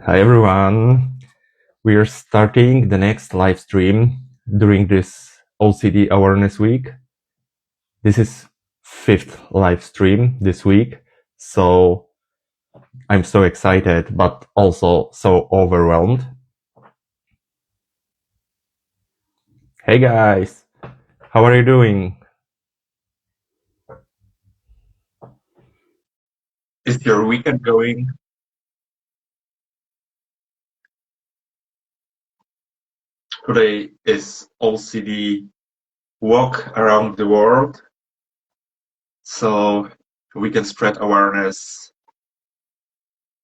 Hi everyone. We are starting the next live stream during this OCD Awareness Week. This is fifth live stream this week, so I'm so excited, but also so overwhelmed. Hey guys, how are you doing? Is your weekend going? Today is OCD Walk Around the World, so we can spread awareness.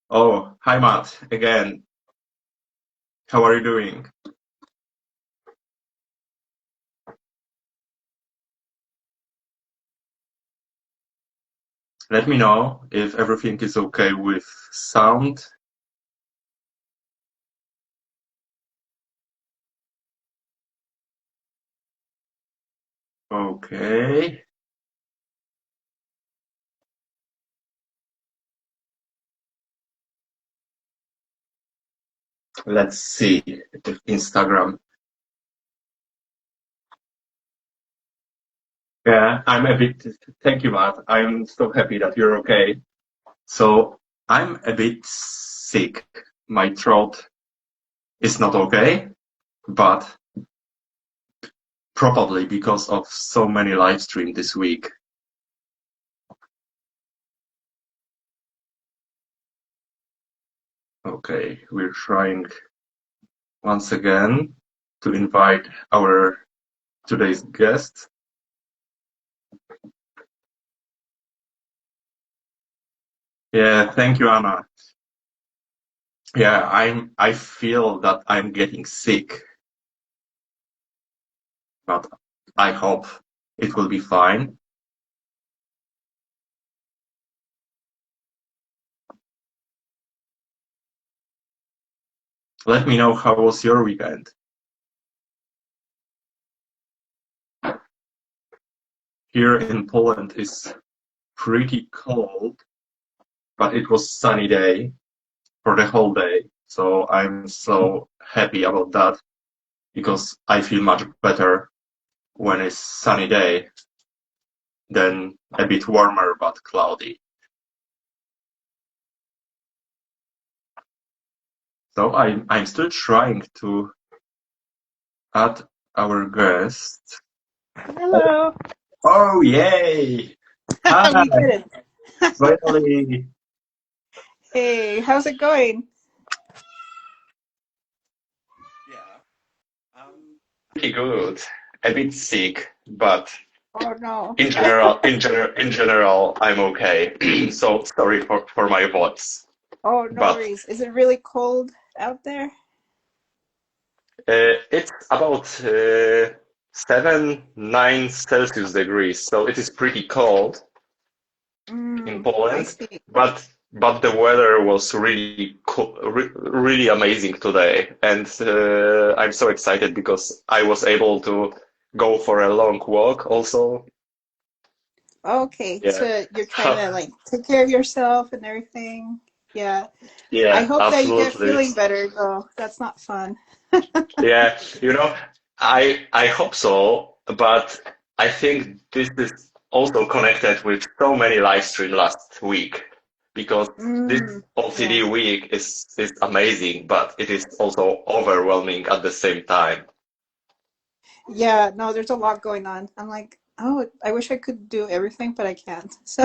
Oh, hi Matt, again. How are you doing? Let me know if everything is okay with sound. Okay. Let's see if Instagram. Yeah, I'm a bit. Thank you, Matt. I'm so happy that you're okay. So I'm a bit sick. My throat is not okay, but probably because of so many live streams this week. Okay, we're trying once again to invite our today's guest. Yeah, thank you, Anna. Yeah, I feel that I'm getting sick, but I hope it will be fine. Let me know how was your weekend. Here in Poland is pretty cold, but it was sunny day for the whole day. So I'm so happy about that because I feel much better when it's sunny day than a bit warmer but cloudy. So I'm still trying to add our guest. Hello. Oh, yay! Hi, We did it. finally. Hey, how's it going? Yeah, pretty good. A bit sick, but Oh no. in general, I'm okay. So sorry for my voice, Oh, no but worries. Is it really cold out there? it's about 7, 9 Celsius degrees, so it is pretty cold in I Poland. see. But the weather was really cool, really amazing today, and I'm so excited because I was able to go for a long walk also. Okay, Yeah. so you're trying to like take care of yourself and everything. Yeah. I Yeah, hope that you get absolutely. feeling better though. That's not fun. Yeah, I hope so, but I think this is also connected with so many live stream last week because this Yeah. OCD week is amazing, but it is also overwhelming at the same time. Yeah, no, there's a lot going on. I'm like, oh, I wish I could do everything, but I can't. So,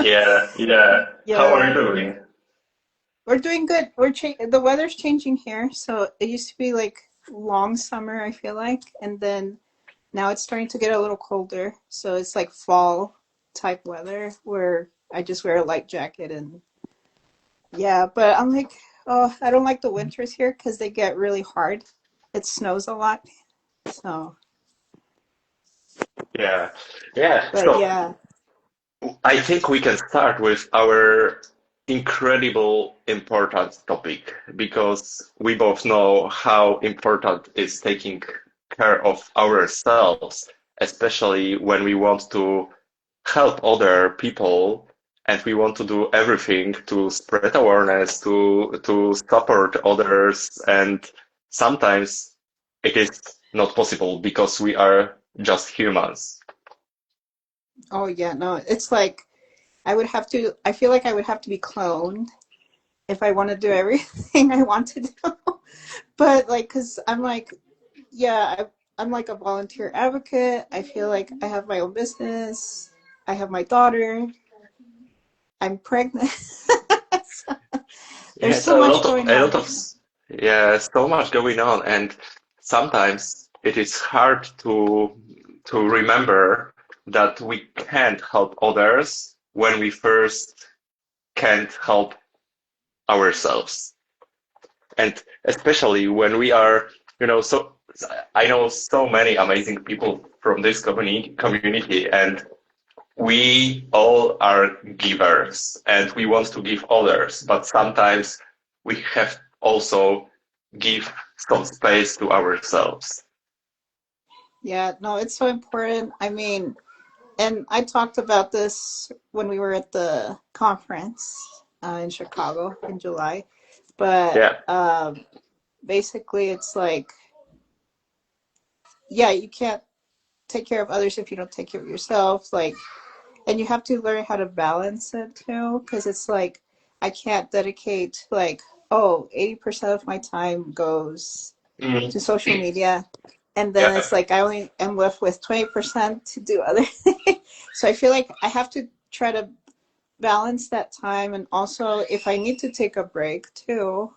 Yeah, yeah. How are you yeah. doing? We're doing good. The weather's changing here. So it used to be like long summer, I feel like, and then now it's starting to get a little colder. So it's like fall type weather where I just wear a light jacket and yeah, but I'm like, oh, I don't like the winters here because they get really hard. It snows a lot. So, Yeah, yeah. but So yeah. I think we can start with our incredible important topic because we both know how important is taking care of ourselves, especially when we want to help other people. and we want to do everything to spread awareness, to support others, and sometimes it is not possible because we are just humans. Oh yeah, no, it's like I feel like I would have to be cloned if I want to do everything I want to do. But like, cause I'm like, yeah, I'm like a volunteer advocate. I feel like I have my own business. I have my daughter. I'm pregnant. So, there's Yes, so much going a on. lot of, yeah, so much going on, and sometimes it is hard to remember that we can't help others when we first can't help ourselves. And especially when we are, so I know so many amazing people from this community, and we all are givers and we want to give others, but sometimes we have also give some space to ourselves. Yeah, no, it's so important. I mean, and I talked about this when we were at the conference in Chicago in July. But Yeah. basically, it's like, yeah, you can't take care of others if you don't take care of yourself. Like, and you have to learn how to balance it too, because it's like I can't dedicate like, oh, 80% of my time goes Mm. to social media, and then Yeah. it's like I only am left with 20% to do other things. So I feel like I have to try to balance that time, and also if I need to take a break too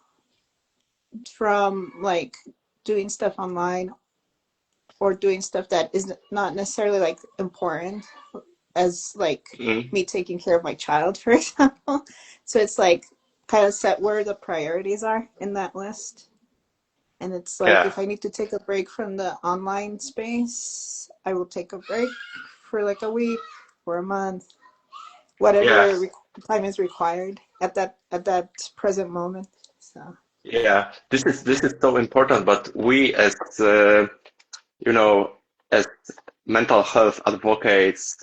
from like doing stuff online or doing stuff that is not necessarily like important as like Mm. me taking care of my child, for example. So it's like kind of set where the priorities are in that list. And it's like Yeah. if I need to take a break from the online space, I will take a break for like a week or a month, Yeah. whatever time is required at that present moment. So Yeah. This is so important, but we as you know, as mental health advocates,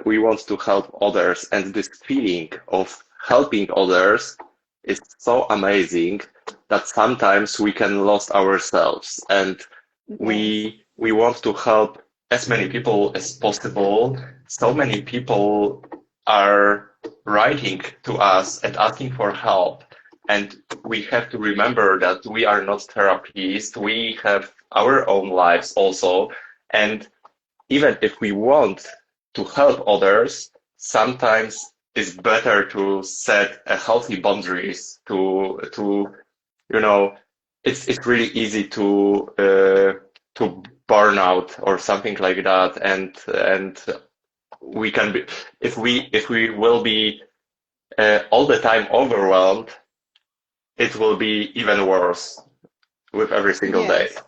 we want to help others, and this feeling of helping others is so amazing that sometimes we can lose ourselves, and yes, we want to help as many people as possible. So many people are writing to us and asking for help, and we have to remember that we are not therapists. We have our own lives also. And even if we want to help others, sometimes it's better to set a healthy boundaries you know, it's really easy to burn out or something like that. And we can be, if we will be all the time overwhelmed, it will be even worse with every single day. yes.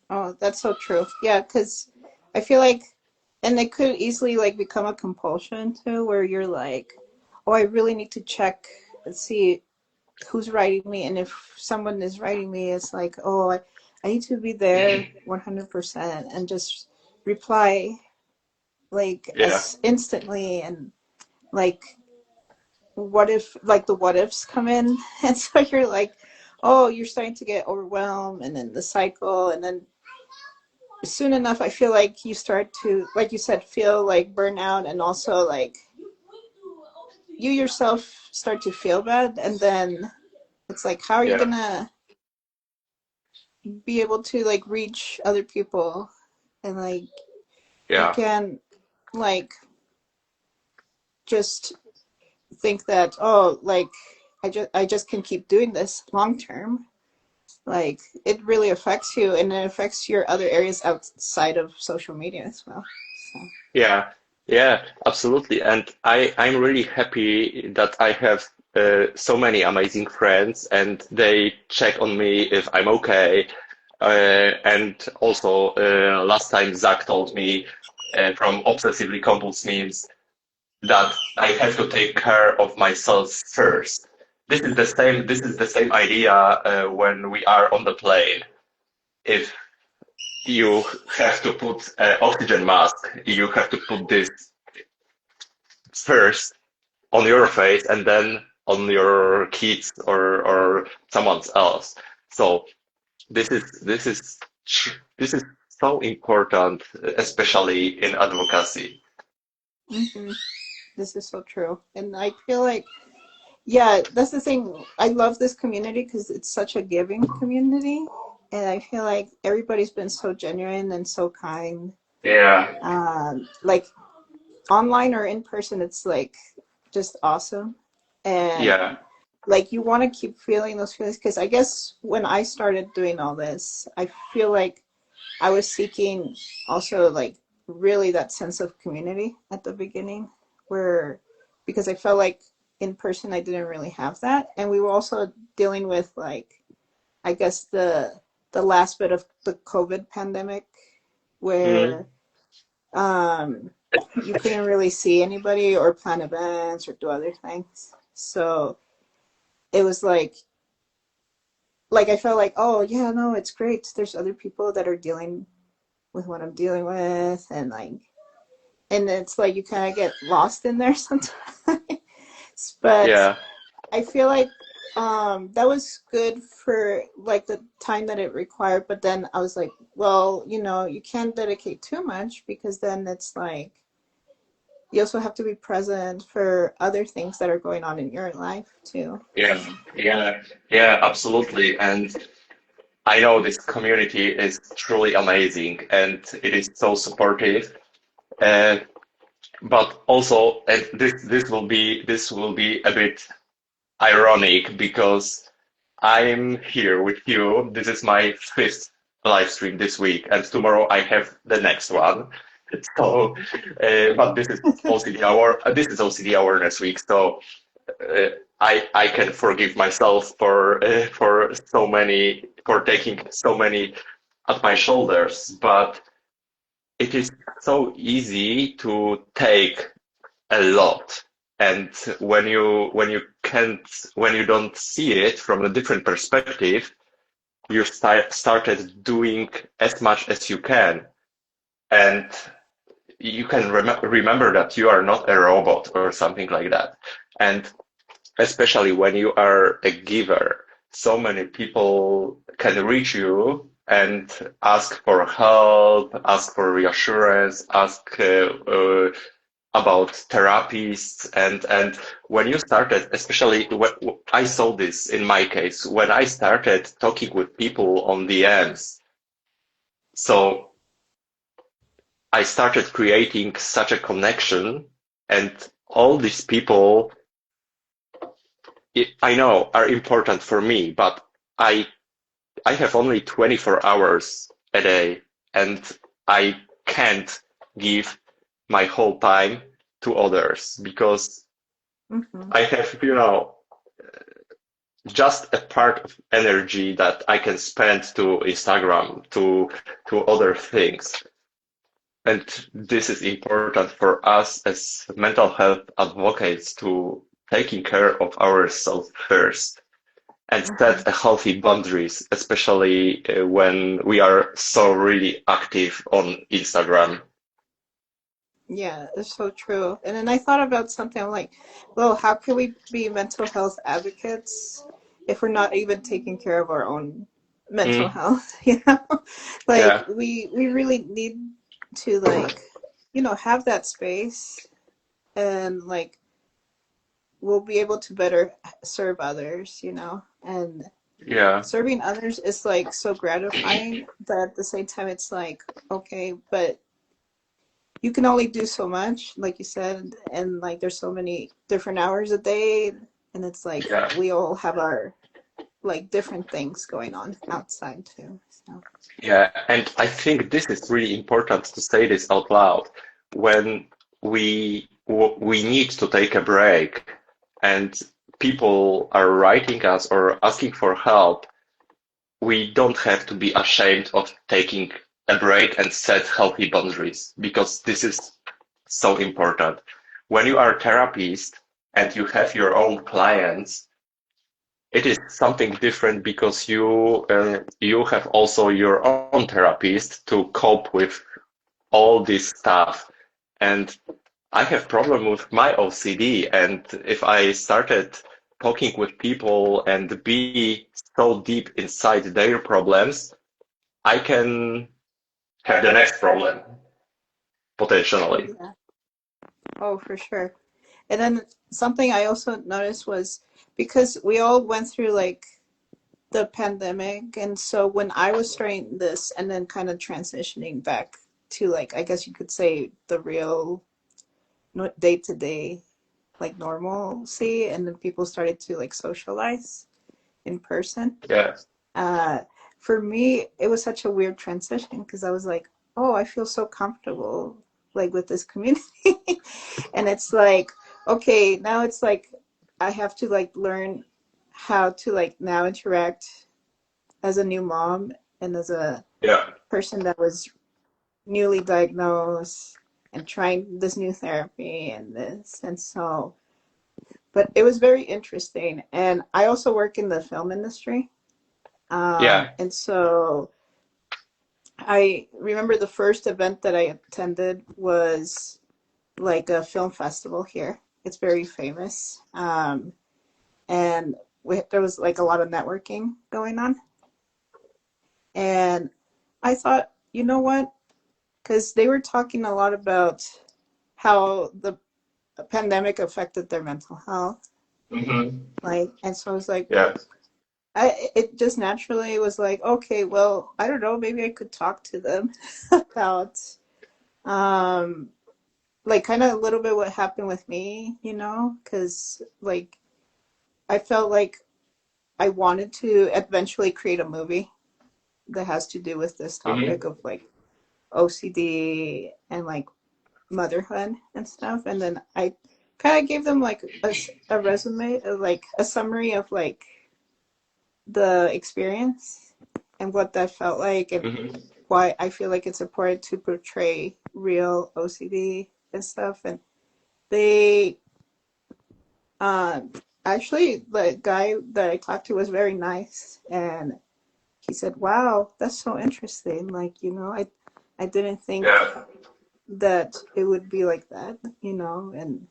Oh, that's so true. Yeah, because I feel like, and it could easily like become a compulsion too, where you're like, oh, I really need to check and see who's writing me, and if someone is writing me, it's like, oh, I need to be there 100% and just reply like Yeah, as instantly, and like what if like the what ifs come in, and so you're like, oh, you're starting to get overwhelmed, and then the cycle, and then soon enough I feel like you start to, like you said, feel like burnout, and also like you yourself start to feel bad, and then it's like how are you yeah, gonna be able to like reach other people, and like you yeah, can like just think that, oh, like I just can keep doing this long term. Like it really affects you, and it affects your other areas outside of social media as well. So yeah, yeah, absolutely. And I'm really happy that I have so many amazing friends and they check on me if I'm okay. And also, last time Zach told me from obsessively compulsive that I have to take care of myself first. This is the same idea when we are on the plane. If you have to put an oxygen mask, you have to put this first on your face and then on your kids or someone else. So this is this is this is so important, especially in advocacy. Hmm. This is so true. And I feel like, yeah, that's the thing. I love this community because it's such a giving community. And I feel like everybody's been so genuine and so kind. Yeah, Like online or in person, it's like just awesome. And yeah, like you want to keep feeling those feelings because I guess when I started doing all this, I feel like I was seeking also like really that sense of community at the beginning, where because I felt like in person I didn't really have that, and we were also dealing with like I guess the last bit of the COVID pandemic mm, where um you couldn't really see anybody or plan events or do other things. So it was like I felt like, oh yeah, no, it's great. There's other people that are dealing with what I'm dealing with, and it's like you kind of get lost in there sometimes. But yeah. I feel like that was good for like the time that it required. But then I was like, well, you can't dedicate too much because then it's like you also have to be present for other things that are going on in your life too. Yeah, So. yeah, yeah, absolutely. And I know this community is truly amazing and it is so supportive. Uh, but also, and this will be a bit ironic because I'm here with you. This is my fifth live stream this week, and tomorrow I have the next one. So, but this is OCD Awareness Week, so uh, I can forgive myself for taking so many at my shoulders, but it is so easy to take a lot. And when you don't see it from a different perspective, you started doing as much as you can, and you can remember that you are not a robot or something like that. And especially when you are a giver, so many people can reach you and ask for help, ask for reassurance, ask about therapists, and when you started, especially when I saw this in my case, when I started talking with people on DMs, so I started creating such a connection, and all these people I know are important for me, but I I have only 24 hours a day, and I can't give my whole time to others because Hmm. I have, just a part of energy that I can spend to Instagram, to other things. And this is important for us as mental health advocates to taking care of ourselves first and Hmm. set a healthy boundaries, especially when we are so really active on Instagram. Yeah, it's so true. And then I thought about something I'm like, well, how can we be mental health advocates if we're not even taking care of our own mental Mm, health, you know? Like yeah, we really need to like, have that space and like we'll be able to better serve others, And yeah, serving others is like so gratifying, but at the same time it's like, okay, but you can only do so much, like you said, and like there's so many different hours a day, and it's like yeah. we all have our like different things going on outside too. So. Yeah, and I think this is really important to say this out loud. When we need to take a break, and people are writing us or asking for help, we don't have to be ashamed of taking a break and set healthy boundaries because this is so important. When you are a therapist and you have your own clients, it is something different because you have also your own therapist to cope with all this stuff. And I have problem with my OCD, and if I started talking with people and be so deep inside their problems, I can have the next problem potentially. Yeah. Oh, for sure. And then something I also noticed was because we all went through like the pandemic, and so when I was starting this and then kind of transitioning back to like I guess you could say the real day to day like normalcy, and then people started to like socialize in person. Yeah, Uh, for me, it was such a weird transition because I was like, oh, I feel so comfortable like with this community. And it's like, okay, now it's like I have to like learn how to like now interact as a new mom and as a yeah, person that was newly diagnosed and trying this new therapy and this. And so, but it was very interesting. And I also work in the film industry. yeah. And so I remember the first event that I attended was like a film festival here. It's very famous. And there was like a lot of networking going on. And I thought, you know what? Because they were talking a lot about how the pandemic affected their mental health. Hmm. Like, and so I was like, Yeah. it just naturally was like, okay, well, I don't know, maybe I could talk to them about, um, like kind of a little bit what happened with me, you know, because like I felt like I wanted to eventually create a movie that has to do with this Hmm. topic of like OCD and like motherhood and stuff. And then I kind of gave them like a resume, like a summary of like the experience and what that felt like and Hmm. why I feel like it's important to portray real OCD and stuff. And they, um, actually, the guy that I talked to was very nice, and he said, "Wow, that's so interesting. Like, you know, I didn't think Yeah. that it would be like that, you know, and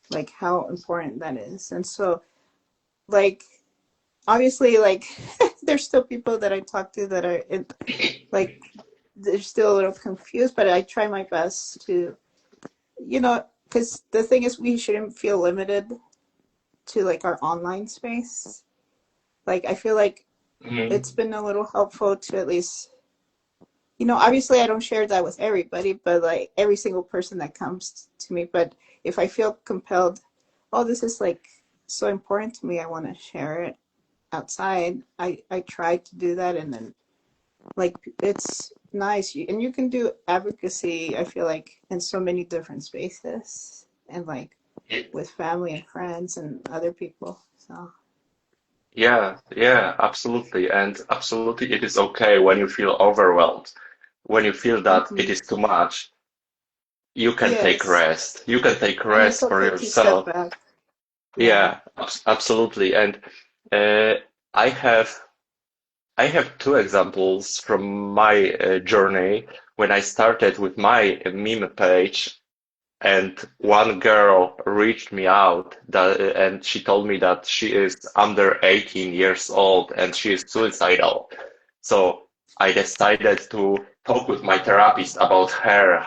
like how important that is." And so, like, obviously, like, there's still people that I talk to that are in, like, they're still a little confused, but I try my best to, you know, because the thing is, we shouldn't feel limited to like our online space. Like, I feel like Hmm. it's been a little helpful to at least, you know, obviously I don't share that with everybody, but like every single person that comes to me. But if I feel compelled, oh, this is like so important to me, I want to share it outside. I try to do that, and then like it's nice, and you can do advocacy. I feel like in so many different spaces, and like with family and friends and other people. So. Yeah, yeah, absolutely. And absolutely, it is okay when you feel overwhelmed. When you feel that it Hmm. is too much, you can take Yes, rest. You can take and it's rest for okay to step yourself. back. Yeah. Yeah, absolutely. And uh, I have I have two examples from my journey when I started with my meme page, and one girl reached me out and she told me that she is under 18 years old and she is suicidal. So I decided to talk with my therapist about her,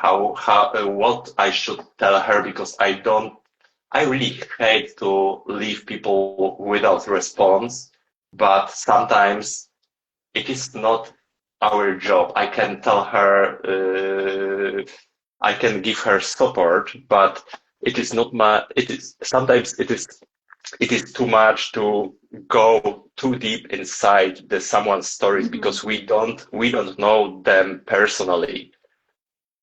what I should tell her, because I really hate to leave people without response, but sometimes it is not our job. I can tell her, I can give her support, but it is not my, it is, sometimes it is too much to go too deep inside someone's stories Hmm. because we don't know them personally.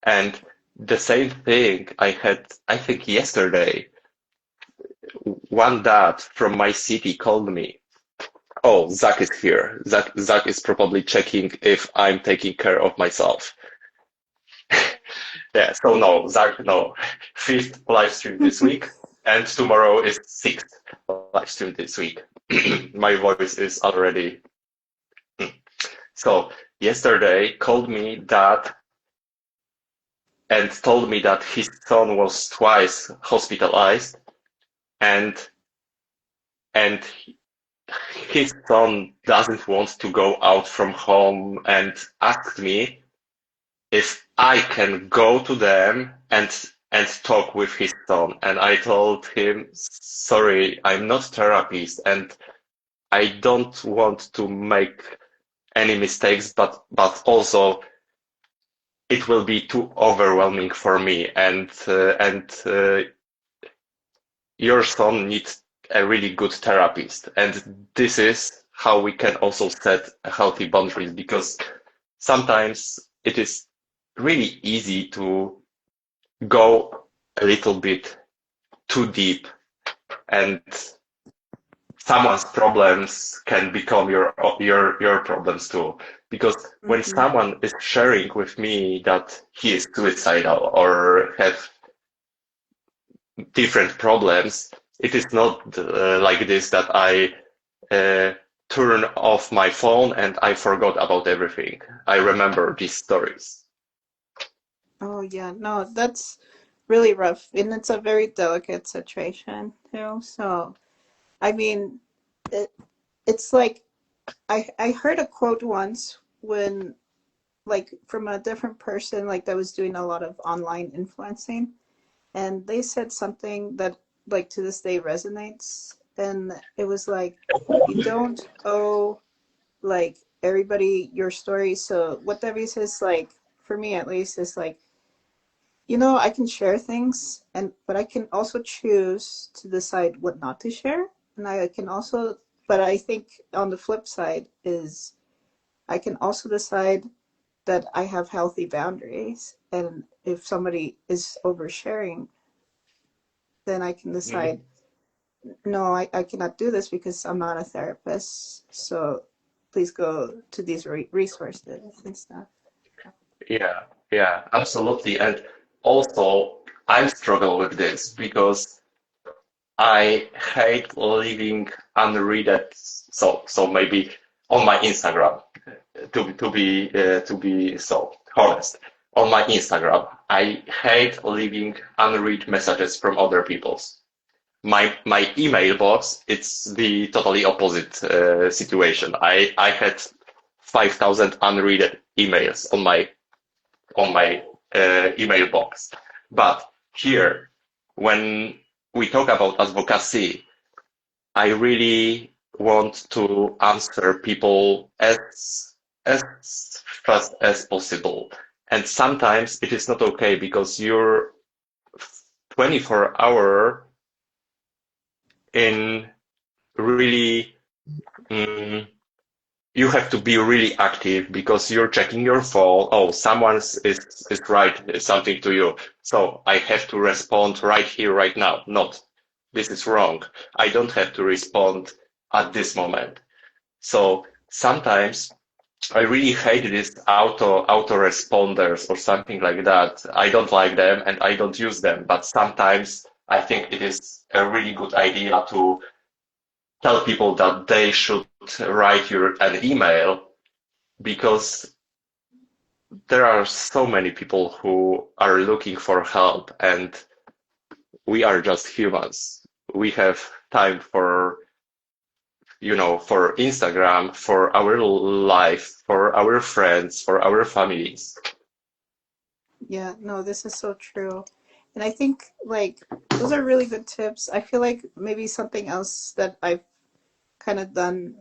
And the same thing I had, I think yesterday, one dad from my city called me. Oh, Zach is here. Zach is probably checking if I'm taking care of myself. Yeah, so no, Zach, no. Fifth live stream this week, and tomorrow is sixth live stream this week. My voice is already. So yesterday called me that and told me that his son was twice hospitalized, and and his son doesn't want to go out from home, and asked me if I can go to them and talk with his son. And I told him, sorry, I'm not therapist, and I don't want to make any mistakes, but also it will be too overwhelming for me, and your son needs a really good therapist. And this is how we can also set healthy boundaries, because sometimes it is really easy to go a little bit too deep, and someone's problems can become your problems too. Because when Mm-hmm. someone is sharing with me that he is suicidal or have different problems, it is not like this that I turn off my phone and I forgot about everything. I remember these stories. Oh yeah, no, that's really rough, and it's a very delicate situation too. So I mean, it, it's like I heard a quote once when like from a different person like that was doing a lot of online influencing, and they said something that like to this day resonates, and it was like you don't owe like everybody your story. So what that means is like for me at least is like I can share things but I can also choose to decide what not to share. And I can also but I think on the flip side is I can also decide that I have healthy boundaries, and if somebody is oversharing, then I can Mhm. decide no, I cannot do this because I'm not a therapist, so please go to these resources and stuff. Yeah, yeah, absolutely. And also, I struggle with this because I hate leaving unread. So maybe on my Instagram, to be so honest, on my Instagram, I hate leaving unread messages from other people's. My email box, it's the totally opposite situation. I had 5,000 unread emails on my email box. But here, when we talk about advocacy, I really want to answer people as fast as possible. And sometimes it is not okay because you're 24-hour in really mm, you have to be really active because you're checking your phone. Oh, someone is writing something to you. So I have to respond right here, right now. Not, this is wrong. I don't have to respond at this moment. So sometimes I really hate this auto responders or something like that. I don't like them and I don't use them. But sometimes I think it is a really good idea to tell people that they should write you an email, because there are so many people who are looking for help, and we are just humans. We have time for Instagram, for our life, for our friends, for our families. Yeah, no, this is so true. And I think like those are really good tips. I feel like maybe something else that I've kind of done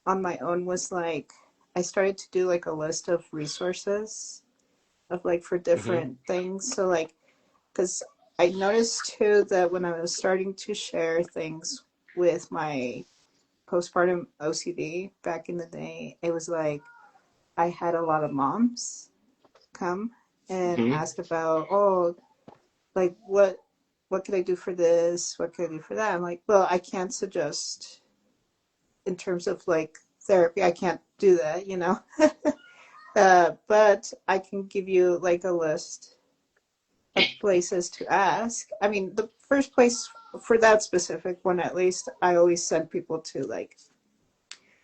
on my own was like I started to do like a list of resources of like for Hmm. different things. So like because I noticed too that when I was starting to share things with my postpartum OCD back in the day, it was like I had a lot of moms come and Hmm. ask about, oh, like what can I do for this? What can I do for that? I'm like, well, I can't suggest in terms of like therapy. I can't do that. But I can give you like a list of places to ask. I mean, the first place for that specific one, at least, I always send people to like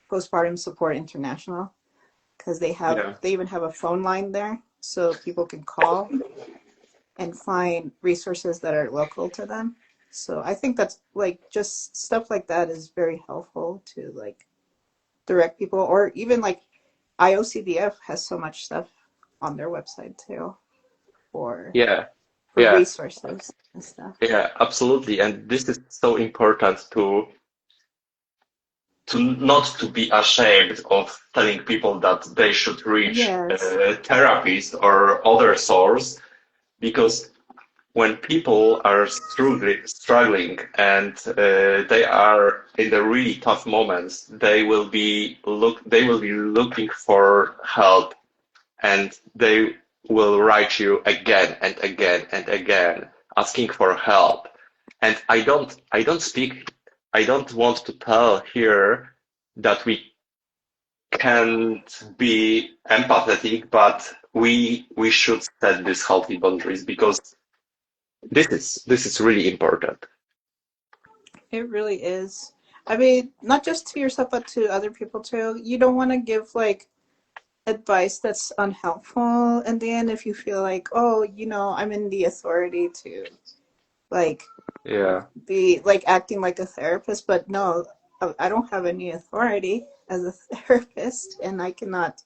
Postpartum Support International because they Yeah. even have a phone line there so people can call. and find resources that are local to them. So I think that's like just stuff like that is very helpful to like direct people, or even like IOCDF has so much stuff on their website too for Yeah, for yeah, resources and stuff. yeah, absolutely. And this is so important to not to be ashamed of telling people that they should reach Yes. therapists or other source, because when people are struggling and they are in the really tough moments, they will be looking for help, and they will write you again and again and again asking for help. And I don't want to tell here that we can't be empathetic, but we should set these healthy boundaries, because this is really important. It really is. I mean, not just to yourself, but to other people too. You don't want to give like advice that's unhelpful in the end if you feel like, oh, I'm in the authority to like Yeah, be like acting like a therapist, but no, I don't have any authority as a therapist, and I cannot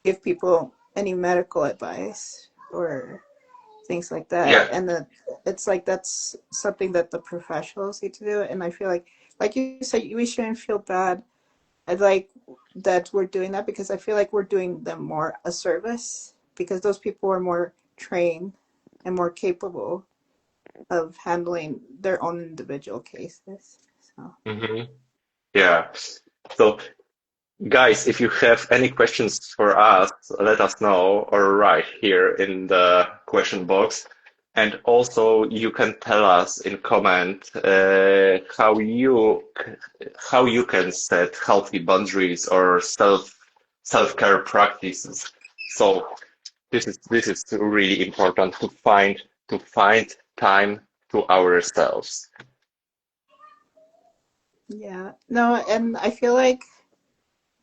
give people any medical advice or things like that. yeah, And that it's like that's something that the professionals need to do. And I feel like you said, we shouldn't feel bad. I like that we're doing that because I feel like we're doing them more a service because those people are more trained and more capable of handling their own individual cases. So hmm yeah. So, guys, if you have any questions for us, let us know or write here in the question box. And also, you can tell us in comment how you can set healthy boundaries or self-care practices. So this is really important to find time to ourselves. yeah, no, and I feel like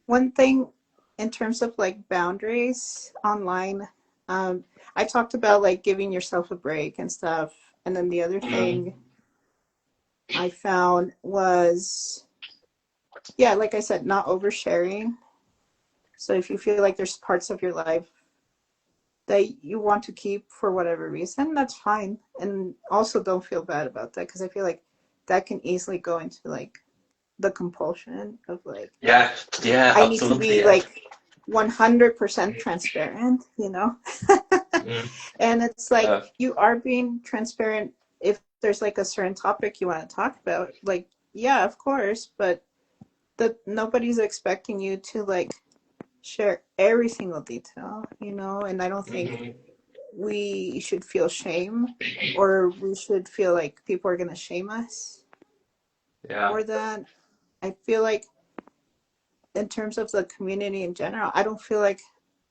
one thing in terms of like boundaries online, um, I talked about like giving yourself a break and stuff. And then the other thing I found was, yeah, like I said, not oversharing. So if you feel like there's parts of your life that you want to keep for whatever reason, that's fine. And also don't feel bad about that because I feel like that can easily go into like the compulsion of like, Yeah, yeah, I need to absolutely. be And like 100% transparent, mm, And it's like uh, you are being transparent if there's like a certain topic you want to talk about. Like, yeah, of course, but nobody's expecting you to like share every single detail, and I don't think mhm, we should feel shame or we should feel like people are going to shame us yeah, for that. I feel like in terms of the community in general, I don't feel like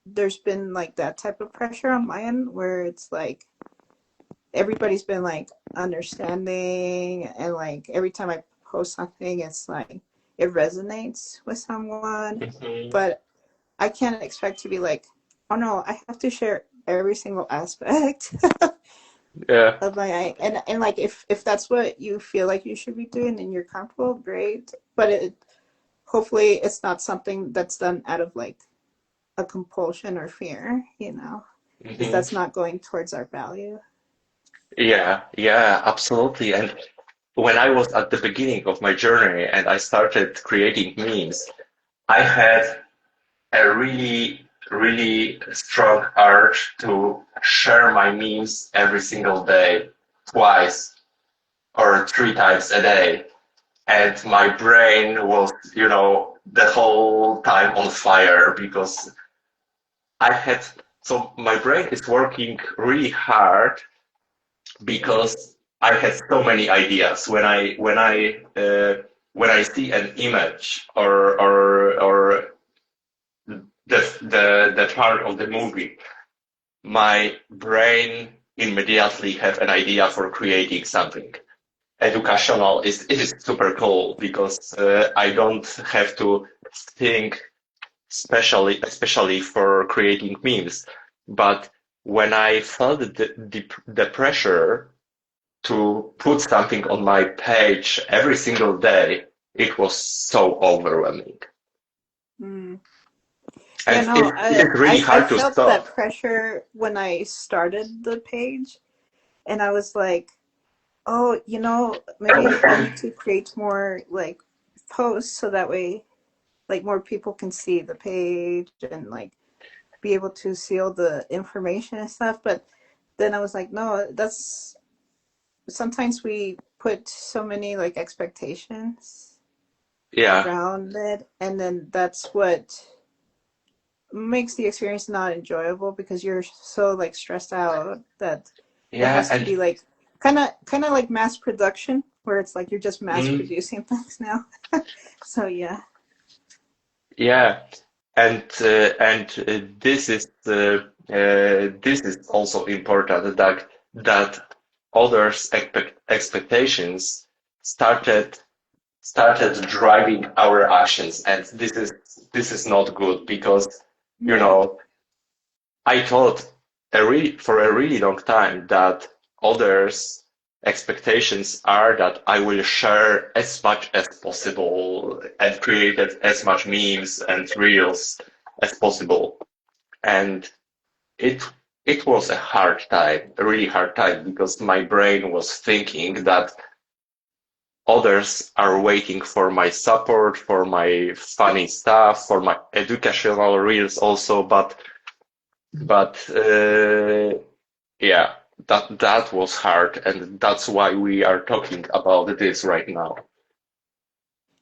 there's been like that type of pressure on my end where it's like everybody's been like understanding and like every time I post something it's like it resonates with someone. mhm, But I can't expect to be like, oh no, I have to share every single aspect yeah, of my and like if that's what you feel like you should be doing and you're comfortable, great. But hopefully it's not something that's done out of like a compulsion or fear, because mhm. that's not going towards our value. Yeah, yeah, absolutely. And when I was at the beginning of my journey and I started creating memes, I had a really strong urge to share my memes every single day, twice or three times a day. And my brain was, the whole time on fire, because I had, so my brain is working really hard because I had so many ideas. When I see an image or the part of the movie, my brain immediately have an idea for creating something educational. It is super cool because I don't have to think especially for creating memes. But when I felt the pressure to put something on my page every single day, it was so overwhelming. Mm. Yeah, And no, it is really I hard to felt that stop. pressure when I started the page, and I was like, oh, maybe I need to create more like posts so that way like more people can see the page and like be able to see all the information and stuff. But then I was like, no, that's sometimes we put so many like expectations Yeah, around it, and then that's what makes the experience not enjoyable because you're so like stressed out that it yeah, has to and be like kind of like mass production where it's like you're just mass mm, producing things now. So yeah. yeah, and this is also important that others' expectations started started driving our actions, and this is not good because you Yeah. know I thought for a really long time that others' expectations are that I will share as much as possible and create as much memes and reels as possible. And it it was a hard time, a really hard time, because my brain was thinking that others are waiting for my support, for my funny stuff, for my educational reels also, but yeah, that was hard, and that's why we are talking about this right now.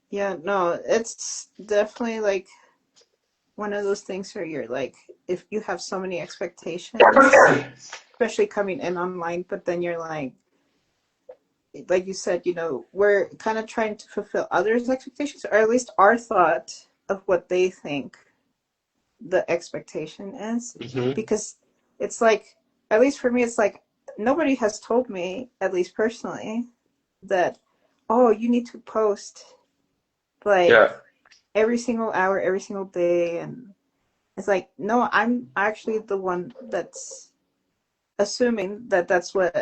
Yeah, no, it's definitely like one of those things where you're like, if you have so many expectations, especially coming in online, but then you're like you said, we're kind of trying to fulfill others' expectations, or at least our thought of what they think the expectation is. Hmm. Because it's like, at least for me, it's like nobody has told me, at least personally, that, oh, you need to post like Yeah. every single hour, every single day. And it's like, no, I'm actually the one that's assuming that that's what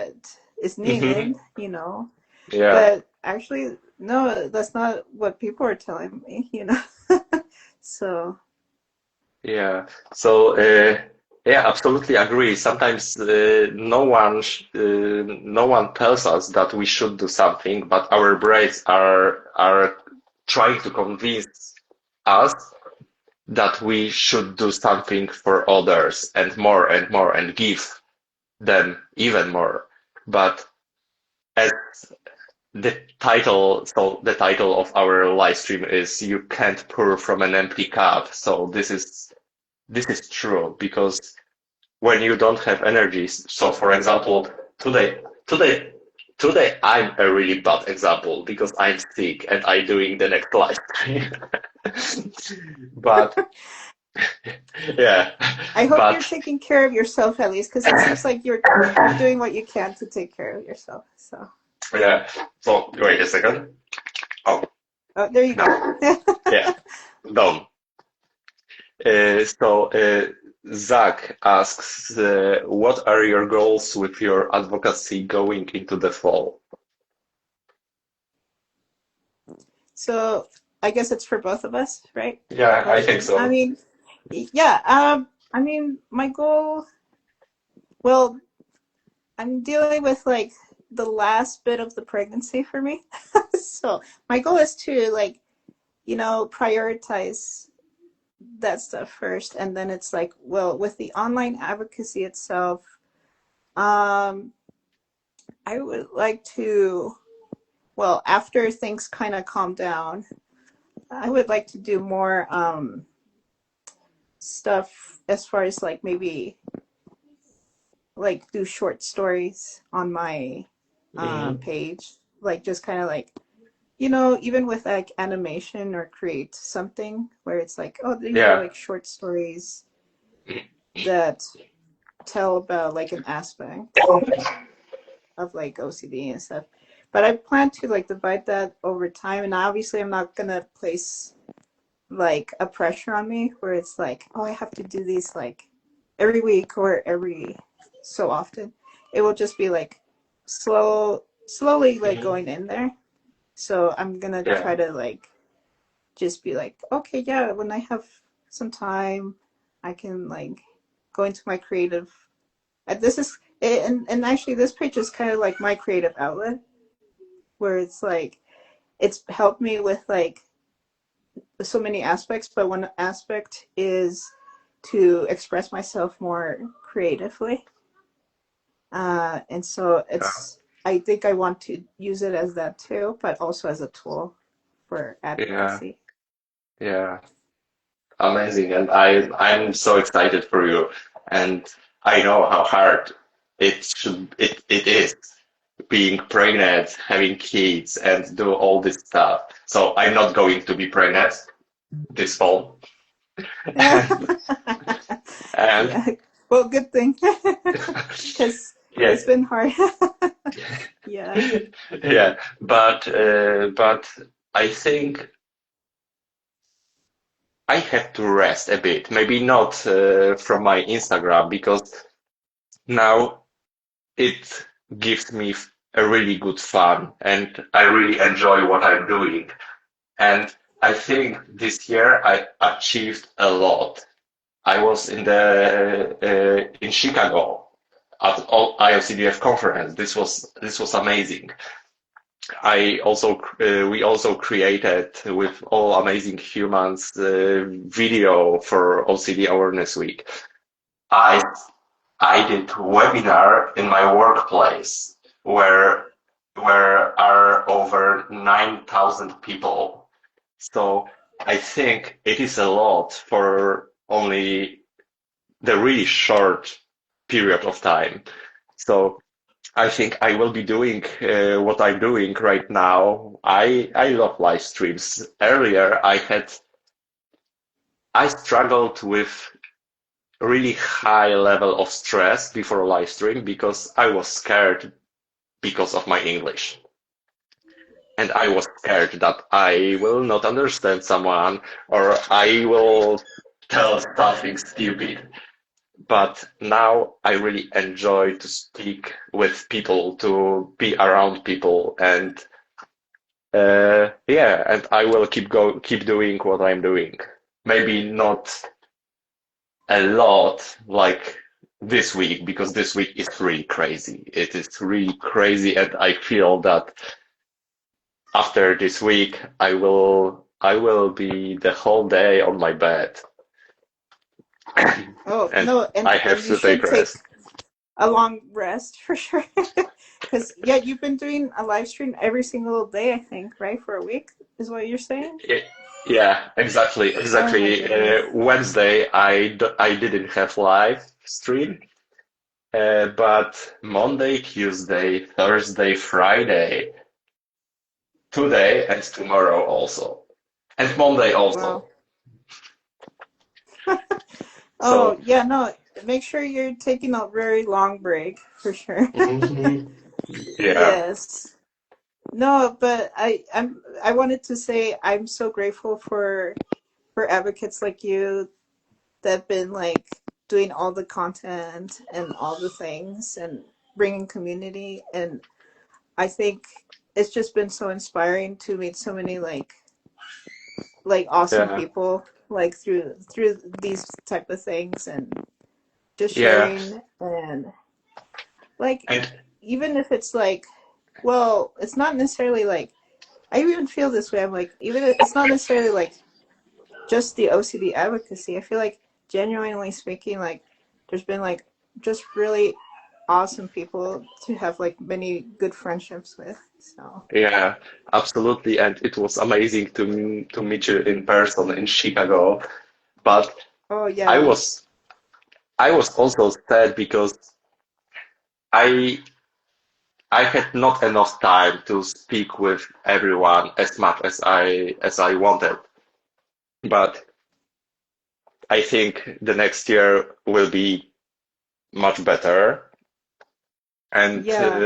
is Hmm. needed. Yeah. But actually, no, that's not what people are telling me. So, Yeah. So, yeah, absolutely agree. Sometimes no one tells us that we should do something, but our brains are trying to convince us that we should do something for others and more and give them even more. But as the title of our live stream is "You can't pour from an empty cup." So this is true because when you don't have energy, so for example, today, today, today I'm a really bad example because I'm sick and I'm doing the next live stream. But yeah, I hope you're but taking care of yourself at least, because it seems like you're doing what you can to take care of yourself. So, yeah. So wait a second. Oh, oh, there you go. now, yeah, done. So Zach asks, what are your goals with your advocacy going into the fall? So, I guess it's for both of us, right? The Yeah, I think question. I so. mean, yeah. I mean, my goal. Well, I'm dealing with like the last bit of the pregnancy for me. So my goal is to like, prioritize that stuff first. And then it's like, well, with the online advocacy itself, um, I would like to, well, after things kind of calm down, I would like to do more stuff as far as like maybe like do short stories on my Hmm. page, like just kind of like even with like animation or create something where it's like, oh, these are Yeah, like short stories that tell about like an aspect of like OCD and stuff. But I plan to like divide that over time, and obviously I'm not gonna place like a pressure on me where it's like, oh, I have to do these like every week or every so often. It will just be like slowly like Mhm. going in there. So I'm gonna Yeah, try to like just be like, okay, yeah, when I have some time, I can like go into my creative. This is and actually this page is kind of like my creative outlet, where it's like it's helped me with like so many aspects, but one aspect is to express myself more creatively. And so yeah, I think I want to use it as that too, but also as a tool for yeah, advocacy. yeah. Amazing. And I'm so excited for you. And I know how hard it is being pregnant, having kids, and do all this stuff. So I'm not going to be pregnant this fall. And, and Yeah. Well, good thing, because yeah, it's been hard. Yeah. yeah. But I think I have to rest a bit. Maybe not from my Instagram because now it gives me a really good fun and I really enjoy what I'm doing. And I think this year I achieved a lot. I was in Chicago at all IOCDF conference. This was amazing. We also created with all amazing humans video for OCD Awareness Week. I I did webinar in my workplace where are over 9,000 people. So I think it is a lot for only the really short period of time. So I think I will be doing what I'm doing right now. I love live streams. Earlier I struggled with really high level of stress before live stream because I was scared because of my English. And I was scared that I will not understand someone or I will tell something stupid. But now I really enjoy to speak with people, to be around people, and yeah, and I will keep doing what I'm doing. Maybe not a lot like this week because this week is really crazy. It is really crazy, and I feel that after this week, I will be the whole day on my bed, Oh, and no, I and have you to take should take rest. a long rest for sure. Because, yeah, you've been doing a live stream every single day, I think, right? For a week, is what you're saying? Y- Yeah, exactly, Oh my exactly. goodness. Wednesday, I didn't have live stream, but Monday, Tuesday, Thursday, Friday, today, and tomorrow also, and Monday Wow. also. Oh, So, yeah, no, make sure you're taking a very long break for sure. mhm, yeah, Yes. No, but I wanted to say I'm so grateful for advocates like you that have been like doing all the content and all the things and bringing community, and I think it's just been so inspiring to meet so many like awesome yeah, people like through these type of things and just yeah, sharing and like and even if it's like, well, it's not necessarily like I even feel this way. I'm like, even if it's not necessarily like just the OCD advocacy. I feel like genuinely speaking, like there's been like just really awesome people to have like many good friendships with. So, yeah, absolutely. And it was amazing to meet you in person in Chicago. But oh I yeah, was I was also sad because I I had not enough time to speak with everyone as much as I wanted. But I think the next year will be much better. And yeah,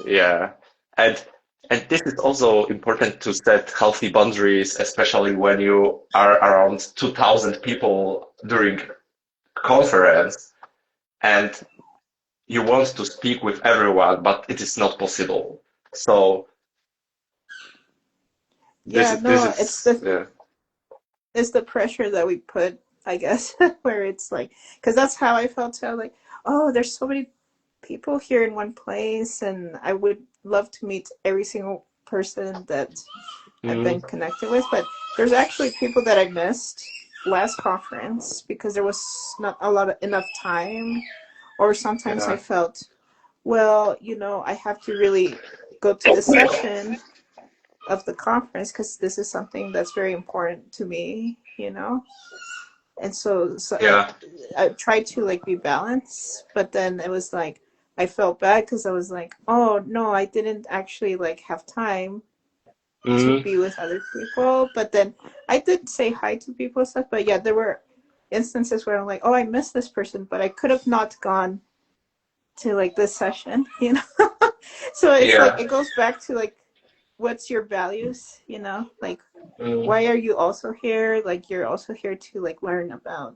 yeah, and and this is also important to set healthy boundaries, especially when you are around 2,000 people during conference. And you want to speak with everyone, but it is not possible. So Yeah, this no, is yeah. it's the pressure that we put, I guess, where it's like, because that's how I felt too. Like, oh, there's so many people here in one place, and I would love to meet every single person that I've been Mm, connected with. But there's actually people that I missed last conference because there was not a lot of enough time, or sometimes I yeah. felt, well, I have to really go to the session of the conference because this is something that's very important to me. And so Yeah. I tried to like be balanced, but then it was like I felt bad because I was like, oh no, I didn't actually like have time to Mm, be with other people. But then I did say hi to people and stuff. But yeah, there were instances where I'm like, oh, I missed this person, but I could have not gone to like this session. So it's like yeah. it goes back to like what's your values, like Mm, why are you also here? Like you're also here to like learn about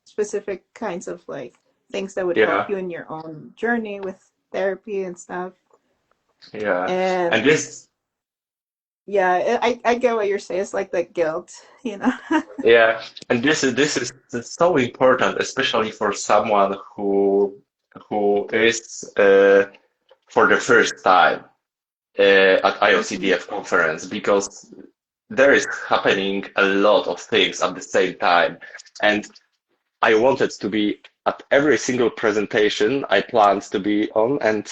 specific kinds of like things that would help yeah. you in your own journey with therapy and stuff. Yeah. And And this yeah, I get what you're saying. It's like that guilt. yeah, and this is so important, especially for someone who is for the first time at Mhm. IOCDF conference, because there is happening a lot of things at the same time. And I wanted to be at every single presentation I planned to be on, and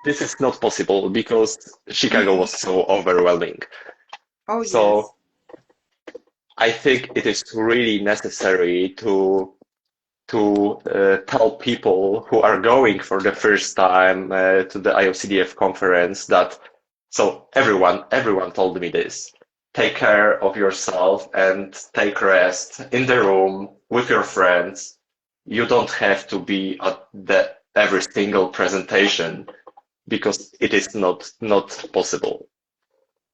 this is not possible because Chicago was so overwhelming. Oh yes. So I think it is really necessary to tell people who are going for the first time to the IOCDF conference that, so everyone told me this. Take care of yourself and take rest in the room with your friends. You don't have to be at the every single presentation because it is not possible.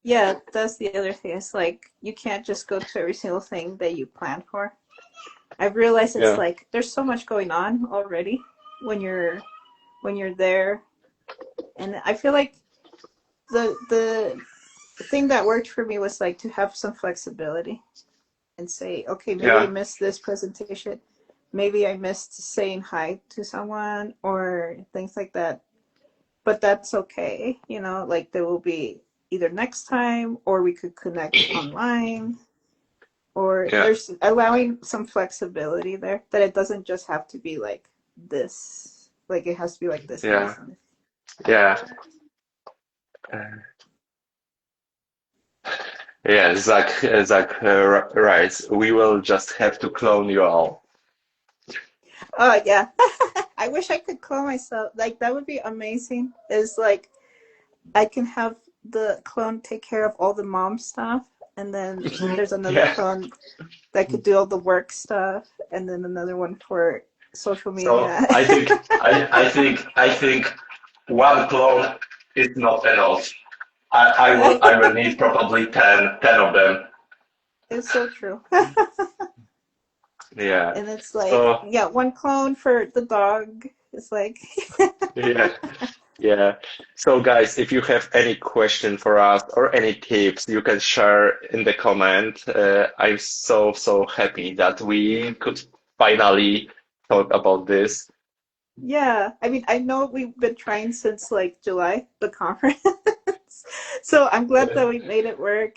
Yeah, that's the other thing. It's like you can't just go to every single thing that you plan for. I've realized it's Yeah, like there's so much going on already when you're there, and I feel like the thing that worked for me was like to have some flexibility and say, okay, maybe I yeah, missed this presentation, maybe I missed saying hi to someone or things like that, but that's okay. Like there will be either next time or we could connect online, or yeah, there's allowing some flexibility there that it doesn't just have to be like this, like it has to be like this and yeah, this and this. yeah. Yeah, Zach writes, we will just have to clone you all. Oh yeah. I wish I could clone myself. Like that would be amazing. Is like I can have the clone take care of all the mom stuff, and then there's another Yeah. clone that could do all the work stuff, and then another one for social So media. I think one clone is not enough. I will need probably 10 of them. It's so true. Yeah. And it's like, So yeah, one clone for the dog. It's like, yeah, yeah. So guys, if you have any question for us or any tips, you can share in the comment. I'm so happy that we could finally talk about this. yeah. I mean, I know we've been trying since like July, the conference. So I'm glad that we made it work,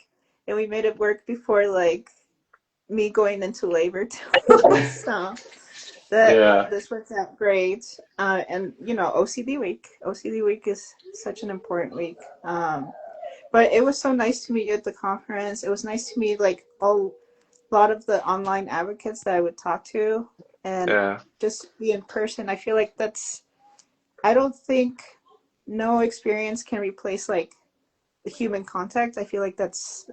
and we made it work before like me going into labor too. So that Yeah, this works out great. And OCD week is such an important week. But it was so nice to meet you at the conference. It was nice to meet like a lot of the online advocates that I would talk to, and yeah, just be in person. I feel like I don't think no experience can replace like the human contact. I feel like that's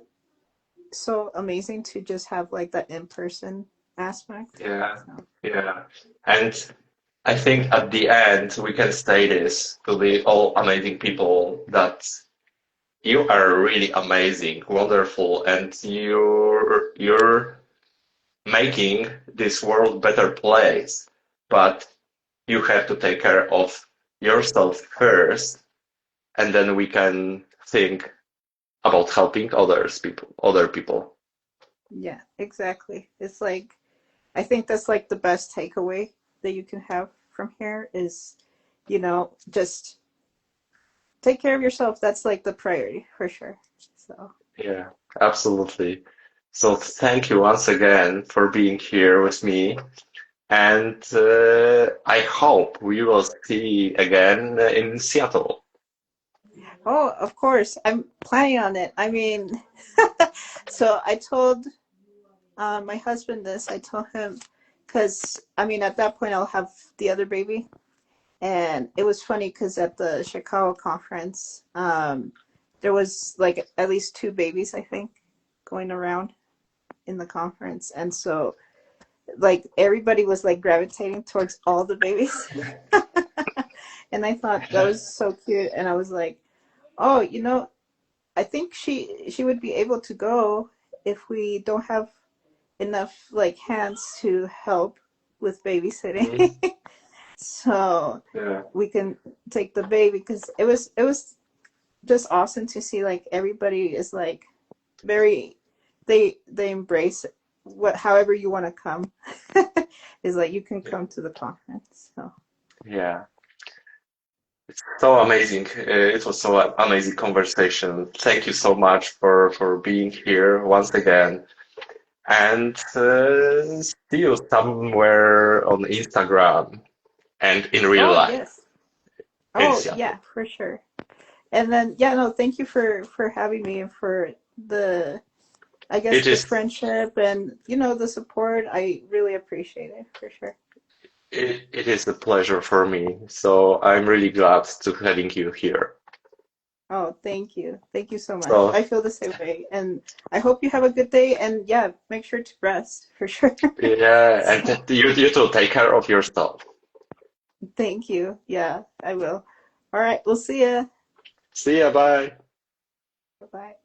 so amazing to just have like that in person aspect. yeah, So. yeah. And I think at the end we can say this to the all amazing people that you are really amazing, wonderful, and you're making this world better place. but you have to take care of yourself first, and then we can think about helping other people. Yeah, exactly. It's like, I think that's like the best takeaway that you can have from here is, just take care of yourself. That's like the priority for sure. So, Yeah, absolutely. So thank you once again for being here with me. And I hope we will see again in Seattle. oh, of course, I'm planning on it. I mean, so I told my husband this. I told him, because I mean, at that point, I'll have the other baby. And it was funny because at the Chicago conference, there was like at least two babies, I think, going around in the conference. And so, like, everybody was like gravitating towards all the babies. And I thought that was so cute. And I was like, oh, I think she would be able to go if we don't have enough like hands to help with babysitting. Mhm. So Yeah. we can take the baby, because it was just awesome to see like everybody is like very, they embrace however you want to come. Is like you can come to the conference. So Yeah. It's so amazing. It was so amazing conversation. Thank you so much for being here once again. And see you somewhere on Instagram and in real oh life yes, in oh Seattle. yeah, for sure. And then yeah, no, thank you for having me and for the, I guess, It the is friendship and the support. I really appreciate it for sure. it is a pleasure for me. So I'm really glad to having you here. Oh, thank you. Thank you so much. So I feel the same way. And I hope you have a good day. And yeah, make sure to rest for sure. yeah, and So, you too take care of yourself. thank you. Yeah, I will. All right, we'll see ya. See ya, bye. Bye-bye.